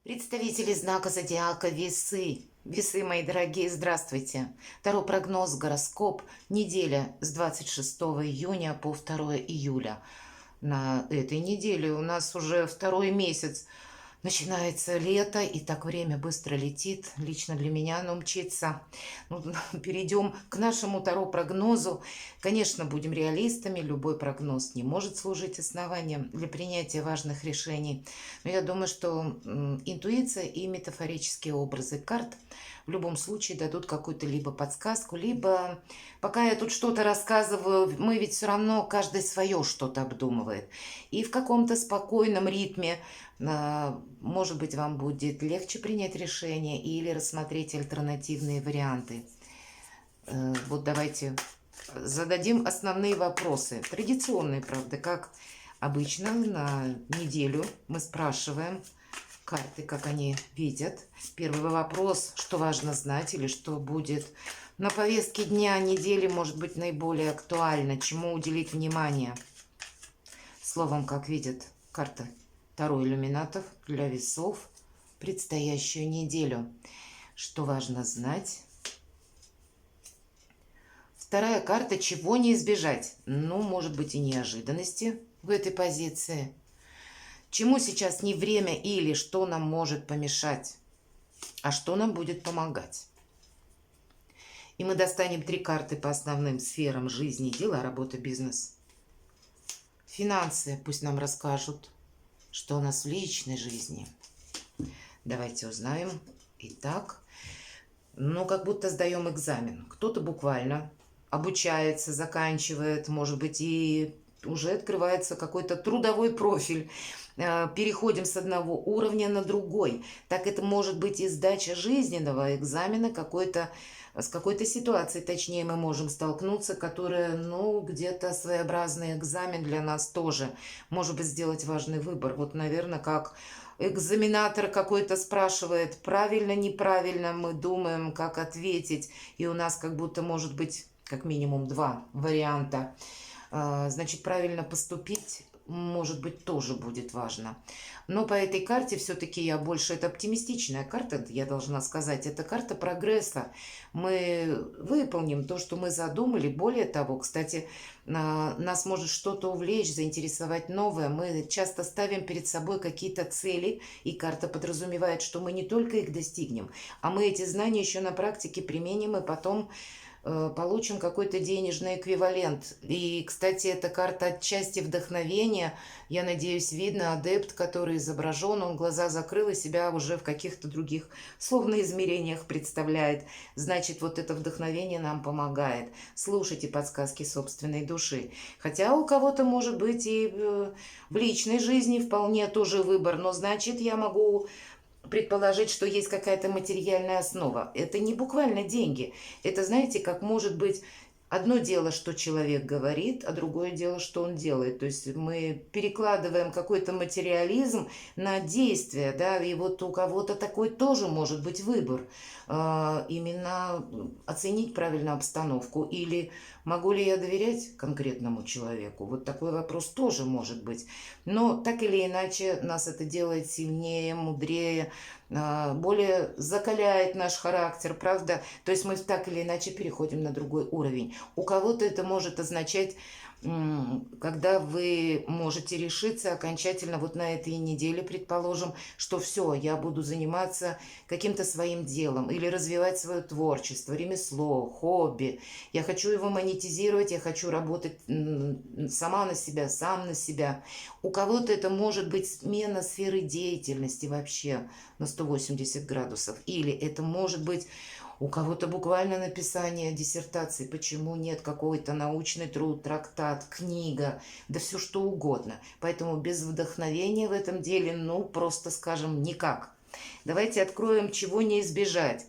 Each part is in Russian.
Представители знака зодиака Весы. Весы, мои дорогие, здравствуйте. Таро прогноз, гороскоп. Неделя с 26 июня по 2 июля. На этой неделе у нас уже второй месяц. Начинается лето, и так время быстро летит. Лично для меня оно мчится. Ну, перейдем к нашему Таро-прогнозу. Конечно, будем реалистами. Любой прогноз не может служить основанием для принятия важных решений. Но я думаю, что интуиция и метафорические образы карт в любом случае дадут какую-то либо подсказку, либо, пока я тут что-то рассказываю, мы ведь все равно каждый свое что-то обдумывает. И в каком-то спокойном ритме, может быть, вам будет легче принять решение или рассмотреть альтернативные варианты. Вот давайте зададим основные вопросы. Традиционные, правда, как обычно на неделю мы спрашиваем карты, как они видят. Первый вопрос, что важно знать или что будет на повестке дня недели, может быть наиболее актуально, чему уделить внимание. Словом, как видят карта Таро иллюминатов для весов предстоящую неделю. Что важно знать? Вторая карта, чего не избежать. Ну, может быть, и неожиданности в этой позиции. Чему сейчас не время или что нам может помешать, а что нам будет помогать. И мы достанем 3 карты по основным сферам жизни, дела, работа, бизнес. Финансы пусть нам расскажут, что у нас в личной жизни. Давайте узнаем. Итак, как будто сдаем экзамен. Кто-то буквально обучается, заканчивает, может быть, и уже открывается какой-то трудовой профиль. Переходим с одного уровня на другой. Так это может быть и сдача жизненного экзамена с какой-то ситуацией, точнее, мы можем столкнуться, которая, где-то своеобразный экзамен для нас тоже. Может быть, сделать важный выбор. Вот, наверное, как экзаменатор какой-то спрашивает, правильно, неправильно, мы думаем, как ответить, и у нас как будто может быть как минимум 2 варианта. Значит, правильно поступить, может быть, тоже будет важно. Но по этой карте все-таки я больше, это оптимистичная карта, я должна сказать, это карта прогресса. Мы выполним то, что мы задумали. Более того, кстати, нас может что-то увлечь, заинтересовать новое. Мы часто ставим перед собой какие-то цели, и карта подразумевает, что мы не только их достигнем, а мы эти знания еще на практике применим, и потом получим какой-то денежный эквивалент. И, кстати, эта карта отчасти вдохновения. Я надеюсь, видно адепт, который изображен, он глаза закрыл и себя уже в каких-то других, словно измерениях представляет. Значит, вот это вдохновение нам помогает. Слушайте подсказки собственной души. Хотя у кого-то может быть и в личной жизни вполне тоже выбор, но значит, я могу предположить, что есть какая-то материальная основа. Это не буквально деньги. Это, знаете, как может быть одно дело, что человек говорит, а другое дело, что он делает. То есть мы перекладываем какой-то материализм на действие, да, и вот у кого-то такой тоже может быть выбор. Именно оценить правильно обстановку или могу ли я доверять конкретному человеку? Вот такой вопрос тоже может быть. Но так или иначе нас это делает сильнее, мудрее, более закаляет наш характер, правда? То есть мы так или иначе переходим на другой уровень. У кого-то это может означать, когда вы можете решиться окончательно вот на этой неделе, предположим, что все, я буду заниматься каким-то своим делом или развивать свое творчество, ремесло, хобби. Я хочу его монетизировать, я хочу работать сама на себя, сам на себя. У кого-то это может быть смена сферы деятельности вообще на 180 градусов. Или это может быть у кого-то буквально написание диссертации, почему нет, какой-то научный труд, трактат, книга, да все что угодно. Поэтому без вдохновения в этом деле, просто скажем, никак. Давайте откроем, чего не избежать.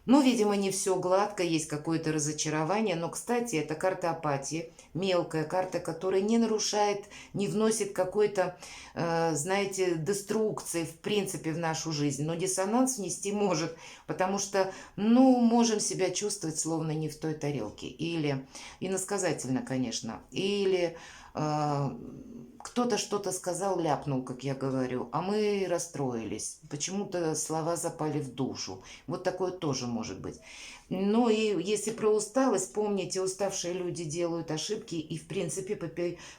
Видимо, не все гладко, есть какое-то разочарование, но, кстати, это карта апатии, мелкая карта, которая не нарушает, не вносит какой-то, знаете, деструкции, в принципе, в нашу жизнь, но диссонанс внести может, потому что, можем себя чувствовать словно не в той тарелке, или, иносказательно, конечно, или А, Кто-то что-то сказал, ляпнул, как я говорю, а мы расстроились. Почему-то слова запали в душу. Вот такое тоже может быть. Ну и если про усталость, помните, уставшие люди делают ошибки, и в принципе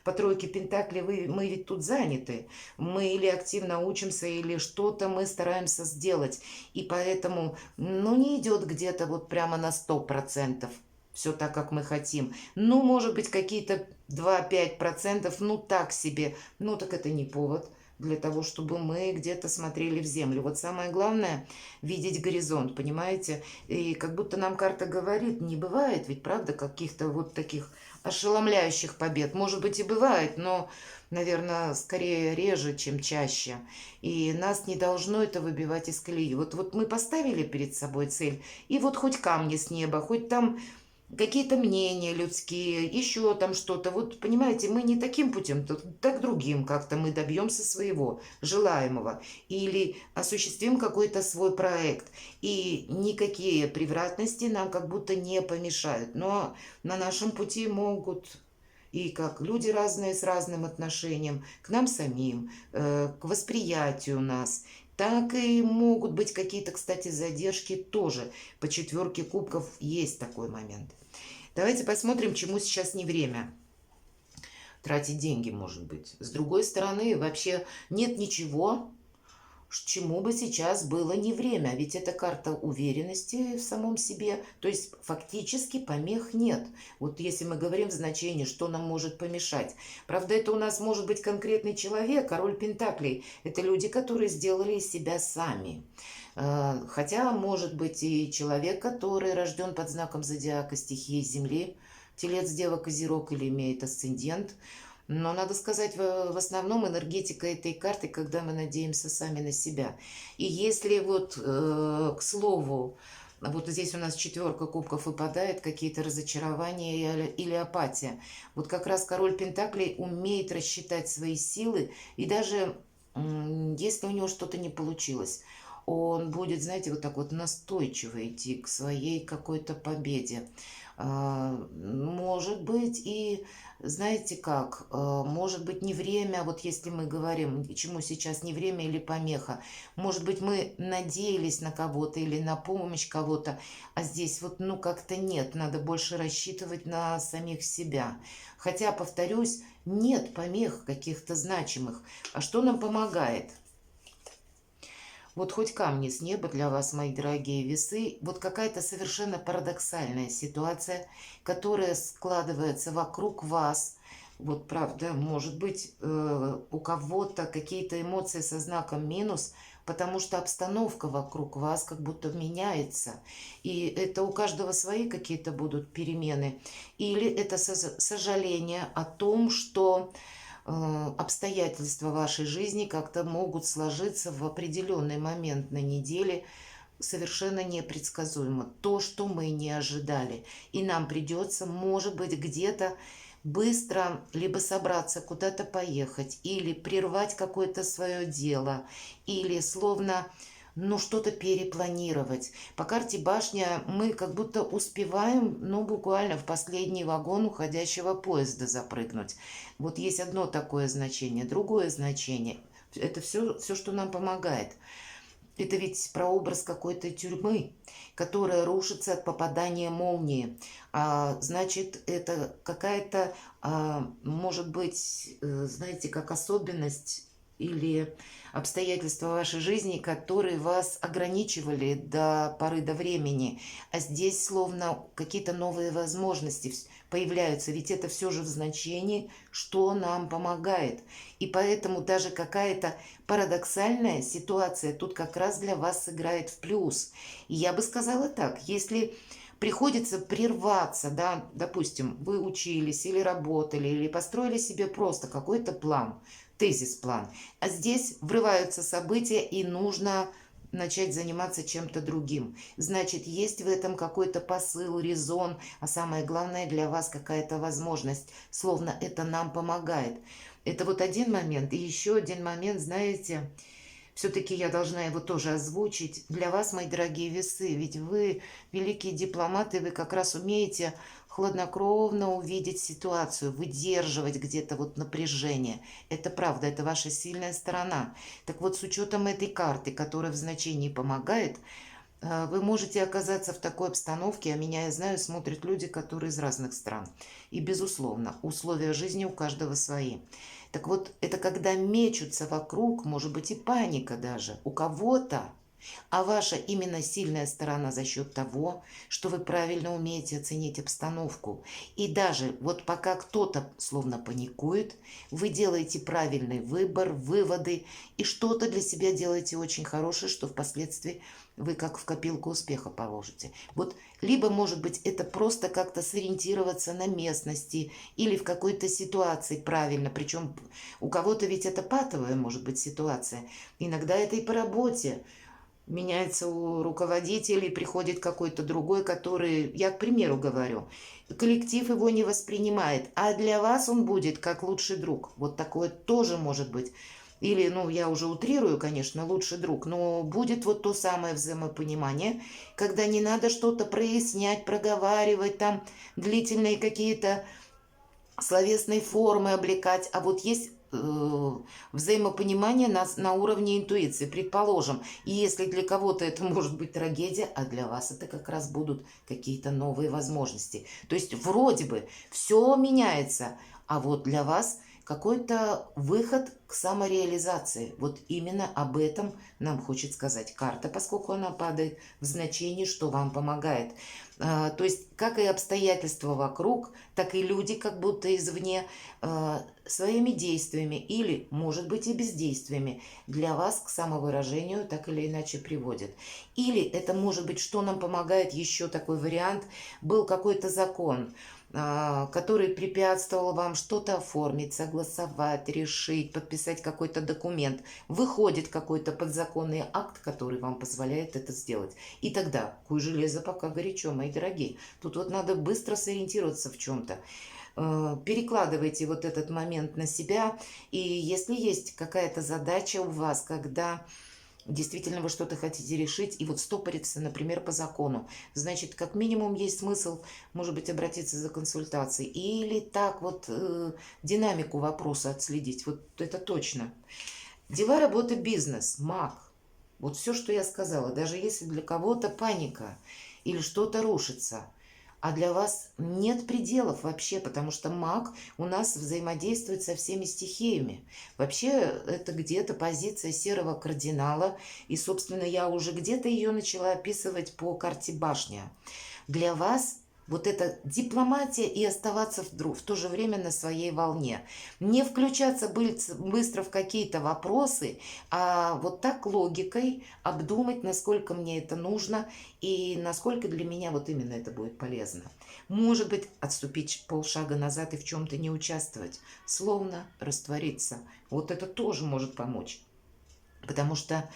по тройке Пентаклей мы ведь тут заняты. Мы или активно учимся, или что-то мы стараемся сделать. И поэтому, ну, не идет где-то вот прямо на 100%. Все так, как мы хотим. Ну, может быть, какие-то 2-5%, ну, так себе. Ну, так это не повод для того, чтобы мы где-то смотрели в землю. Вот самое главное — видеть горизонт, понимаете? И как будто нам карта говорит, не бывает ведь, правда, каких-то вот таких ошеломляющих побед. Может быть, и бывает, но, наверное, скорее реже, чем чаще. И нас не должно это выбивать из колеи. Вот мы поставили перед собой цель, и вот хоть камни с неба, хоть там какие-то мнения людские, еще там что-то. Вот, понимаете, мы не таким путем, так другим как-то мы добьемся своего желаемого. Или осуществим какой-то свой проект. И никакие превратности нам как будто не помешают. Но на нашем пути могут и как люди разные с разным отношением к нам самим, к восприятию нас, так и могут быть какие-то, кстати, задержки тоже. По четверке кубков есть такой момент. Давайте посмотрим, чему сейчас не время. Тратить деньги, может быть. С другой стороны, вообще нет ничего, чему бы сейчас было не время. Ведь это карта уверенности в самом себе. То есть фактически помех нет. Вот если мы говорим в значении, что нам может помешать. Правда, это у нас может быть конкретный человек, король Пентаклей. Это люди, которые сделали из себя сами. Хотя может быть и человек, который рожден под знаком зодиака стихии Земли, Телец, Дева, Козерог или имеет асцендент. Но надо сказать, в основном энергетика этой карты, когда мы надеемся сами на себя. И если вот, к слову, вот здесь у нас четверка кубков выпадает, какие-то разочарования или апатия. Вот как раз король Пентаклей умеет рассчитать свои силы, и даже если у него что-то не получилось, он будет, знаете, вот так вот настойчиво идти к своей какой-то победе. Может быть, и знаете как, может быть, не время, вот если мы говорим, чему сейчас не время или помеха, может быть, мы надеялись на кого-то или на помощь кого-то, а здесь вот, ну, как-то нет, надо больше рассчитывать на самих себя. Хотя, повторюсь, нет помех каких-то значимых. А что нам помогает? Вот хоть камни с неба для вас, мои дорогие весы, вот какая-то совершенно парадоксальная ситуация, которая складывается вокруг вас. Вот правда, может быть, у кого-то какие-то эмоции со знаком минус, потому что обстановка вокруг вас как будто меняется. И это у каждого свои какие-то будут перемены. Или это сожаление о том, что обстоятельства вашей жизни как-то могут сложиться в определенный момент на неделе совершенно непредсказуемо. То, что мы не ожидали. И нам придется, может быть, где-то быстро либо собраться куда-то поехать, или прервать какое-то свое дело, или словно ну, что-то перепланировать. По карте башня мы как будто успеваем, ну, буквально в последний вагон уходящего поезда запрыгнуть. Вот есть одно такое значение, другое значение. Это все, что нам помогает. Это ведь прообраз какой-то тюрьмы, которая рушится от попадания молнии. Значит, это какая-то, может быть, знаете, как особенность или обстоятельства вашей жизни, которые вас ограничивали до поры до времени. А здесь словно какие-то новые возможности появляются. Ведь это все же в значении, что нам помогает. И поэтому даже какая-то парадоксальная ситуация тут как раз для вас сыграет в плюс. И я бы сказала так, если приходится прерваться, да, допустим, вы учились или работали, или построили себе просто какой-то план, тезис-план, а здесь врываются события, и нужно начать заниматься чем-то другим. Значит, есть в этом какой-то посыл, резон, а самое главное для вас какая-то возможность, словно это нам помогает. Это вот один момент. И еще один момент, знаете, Все-таки я должна его тоже озвучить. Для вас, мои дорогие весы, ведь вы великие дипломаты, вы как раз умеете хладнокровно увидеть ситуацию, выдерживать где-то вот напряжение. Это правда, это ваша сильная сторона. Так вот, с учетом этой карты, которая в значении помогает, вы можете оказаться в такой обстановке, а меня, я знаю, смотрят люди, которые из разных стран. И, безусловно, условия жизни у каждого свои. Так вот, это когда мечутся вокруг, может быть, и паника даже у кого-то, а ваша именно сильная сторона за счет того, что вы правильно умеете оценить обстановку. И даже вот пока кто-то словно паникует, вы делаете правильный выбор, выводы и что-то для себя делаете очень хорошее, что впоследствии вы как в копилку успеха положите. Вот либо, может быть, это просто как-то сориентироваться на местности или в какой-то ситуации правильно. Причем у кого-то ведь это патовая может быть ситуация. Иногда это и по работе. Меняется у руководителей, приходит какой-то другой, который, я к примеру говорю, коллектив его не воспринимает, а для вас он будет как лучший друг. Вот такое тоже может быть. Или, ну, я уже утрирую, конечно, лучший друг, но будет вот то самое взаимопонимание, когда не надо что-то прояснять, проговаривать, там длительные какие-то словесные формы облекать, а вот есть взаимопонимание на уровне интуиции, предположим. И если для кого-то это может быть трагедия, а для вас это как раз будут какие-то новые возможности. То есть вроде бы все меняется, а вот для вас какой-то выход к самореализации. Вот именно об этом нам хочет сказать карта, поскольку она падает в значении, что вам помогает. То есть, как и обстоятельства вокруг, так и люди, как будто извне, своими действиями или, может быть, и бездействиями для вас к самовыражению так или иначе приводят. Или это может быть, что нам помогает еще такой вариант, был какой-то закон, который препятствовал вам что-то оформить, согласовать, решить, подписать какой-то документ. Выходит какой-то подзаконный акт, который вам позволяет это сделать. И тогда, куй железо пока горячо, мои дорогие. Тут вот надо быстро сориентироваться в чем-то. Перекладывайте вот этот момент на себя. И если есть какая-то задача у вас, когда действительно вы что-то хотите решить и вот стопориться, например, по закону, значит, как минимум есть смысл, может быть, обратиться за консультацией или так вот динамику вопроса отследить. Вот это точно. Дела, работа, бизнес, маг. Вот все, что я сказала, даже если для кого-то паника или что-то рушится, а для вас нет пределов вообще, потому что маг у нас взаимодействует со всеми стихиями. Вообще это где-то позиция серого кардинала, и, собственно, я уже где-то ее начала описывать по карте башня. Для вас вот эта дипломатия и оставаться в то же время на своей волне. Не включаться быстро в какие-то вопросы, а вот так логикой обдумать, насколько мне это нужно и насколько для меня вот именно это будет полезно. Может быть, отступить полшага назад и в чем-то не участвовать, словно раствориться. Вот это тоже может помочь. Потому что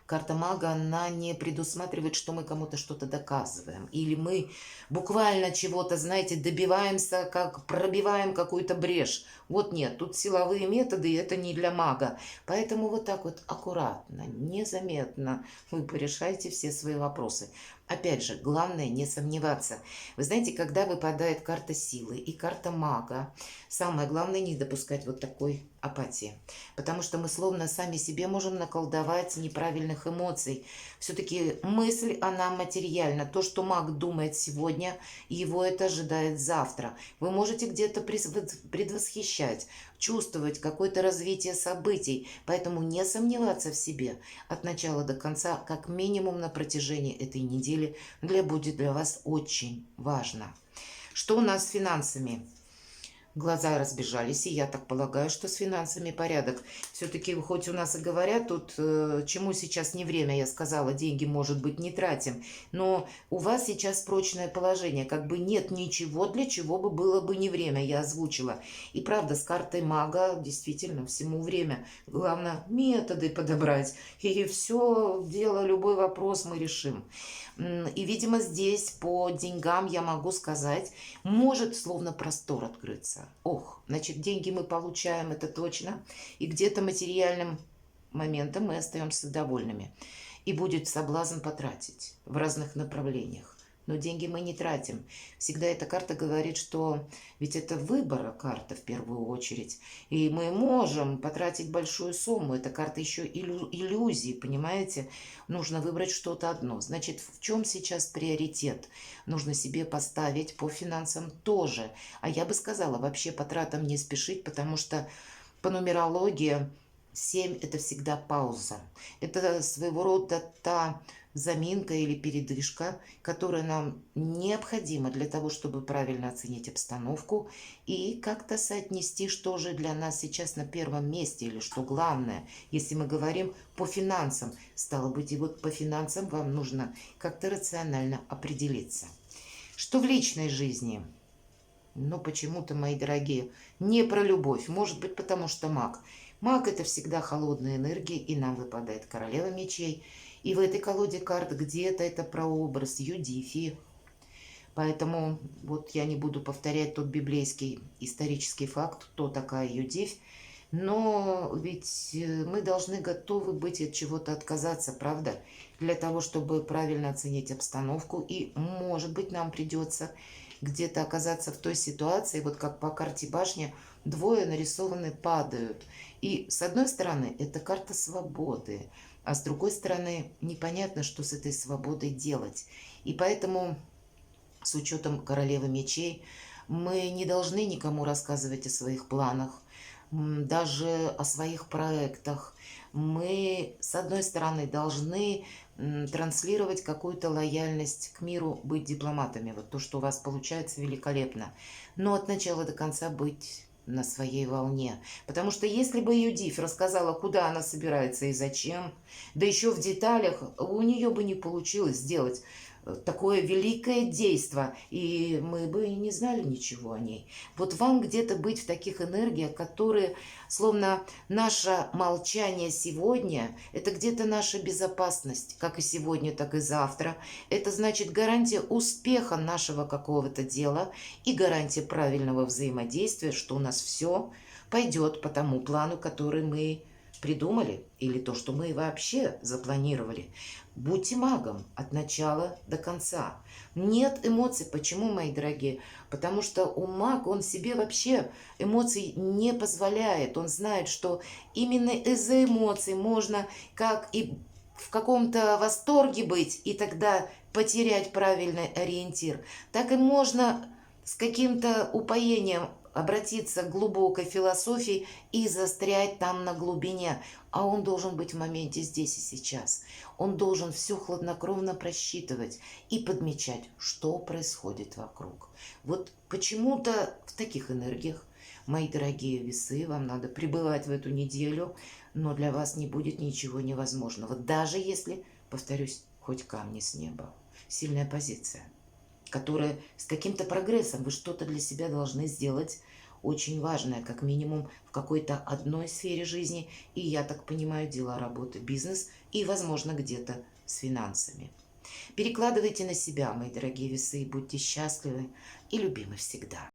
карта мага, она не предусматривает, что мы кому-то что-то доказываем. Или мы буквально чего-то, знаете, добиваемся, как пробиваем какую-то брешь. Вот нет, тут силовые методы, и это не для мага. Поэтому вот так вот аккуратно, незаметно вы порешаете все свои вопросы. Опять же, главное не сомневаться. Вы знаете, когда выпадает карта силы и карта мага, самое главное не допускать вот такой апатии. Потому что мы словно сами себе можем наколдовать неправильных эмоций. Все-таки мысль, она материальна. То, что маг думает сегодня, его это ожидает завтра. Вы можете где-то предвосхищать, чувствовать какое-то развитие событий. Поэтому не сомневаться в себе от начала до конца, как минимум на протяжении этой недели, будет для вас очень важно. Что у нас с финансами? Глаза разбежались, и я так полагаю, что с финансами порядок. Все-таки, хоть у нас и говорят, тут чему сейчас не время, я сказала, деньги, может быть, не тратим, но у вас сейчас прочное положение, как бы нет ничего, для чего бы было бы не время, я озвучила. И правда, с картой мага действительно всему время. Главное, методы подобрать, и все дело, любой вопрос мы решим. И, видимо, здесь по деньгам я могу сказать, может словно простор открыться. Ох, значит, деньги мы получаем, это точно. И где-то материальным моментом мы остаемся довольными. И будет соблазн потратить в разных направлениях. Но деньги мы не тратим. Всегда эта карта говорит, что ведь это выбора карта в первую очередь. И мы можем потратить большую сумму. Эта карта еще иллюзии, понимаете? Нужно выбрать что-то одно. Значит, в чем сейчас приоритет? Нужно себе поставить по финансам тоже. А я бы сказала, вообще по тратам не спешить, потому что по нумерологии 7 это всегда пауза. Это своего рода та заминка или передышка, которая нам необходима для того, чтобы правильно оценить обстановку и как-то соотнести, что же для нас сейчас на первом месте или что главное, если мы говорим по финансам. Стало быть, и вот по финансам вам нужно как-то рационально определиться. Что в личной жизни? Но почему-то, мои дорогие, не про любовь. Может быть, потому что маг. Маг – это всегда холодная энергия, и нам выпадает королева мечей. И в этой колоде карт где-то это прообраз Юдифи. Поэтому вот я не буду повторять тот библейский исторический факт, кто такая Юдифь. Но ведь мы должны готовы быть от чего-то отказаться, правда? Для того, чтобы правильно оценить обстановку. И, может быть, нам придется где-то оказаться в той ситуации, вот как по карте башни, двое нарисованы падают. И с одной стороны, это карта свободы, а с другой стороны, непонятно, что с этой свободой делать. И поэтому, с учетом королевы мечей, мы не должны никому рассказывать о своих планах, даже о своих проектах. Мы, с одной стороны, должны транслировать какую-то лояльность к миру, быть дипломатами. Вот то, что у вас получается, великолепно. Но от начала до конца быть на своей волне. Потому что если бы Юдифь рассказала, куда она собирается и зачем, да еще в деталях, у нее бы не получилось сделать такое великое действо, и мы бы и не знали ничего о ней. Вот вам где-то быть в таких энергиях, которые, словно наше молчание сегодня, это где-то наша безопасность, как и сегодня, так и завтра. Это значит гарантия успеха нашего какого-то дела и гарантия правильного взаимодействия, что у нас все пойдет по тому плану, который мы придумали, или то, что мы вообще запланировали. Будьте магом от начала до конца. Нет эмоций. Почему, мои дорогие? Потому что у мага, он себе вообще эмоций не позволяет. Он знает, что именно из-за эмоций можно как и в каком-то восторге быть, и тогда потерять правильный ориентир, так и можно с каким-то упоением обратиться к глубокой философии и застрять там на глубине. А он должен быть в моменте здесь и сейчас. Он должен все хладнокровно просчитывать и подмечать, что происходит вокруг. Вот почему-то в таких энергиях, мои дорогие весы, вам надо пребывать в эту неделю, но для вас не будет ничего невозможного. Даже если, повторюсь, хоть камни с неба. Сильная позиция, которая с каким-то прогрессом, вы что-то для себя должны сделать очень важное, как минимум в какой-то одной сфере жизни, и, я так понимаю, дела, работа, бизнес и, возможно, где-то с финансами. Перекладывайте на себя, мои дорогие весы, и будьте счастливы и любимы всегда.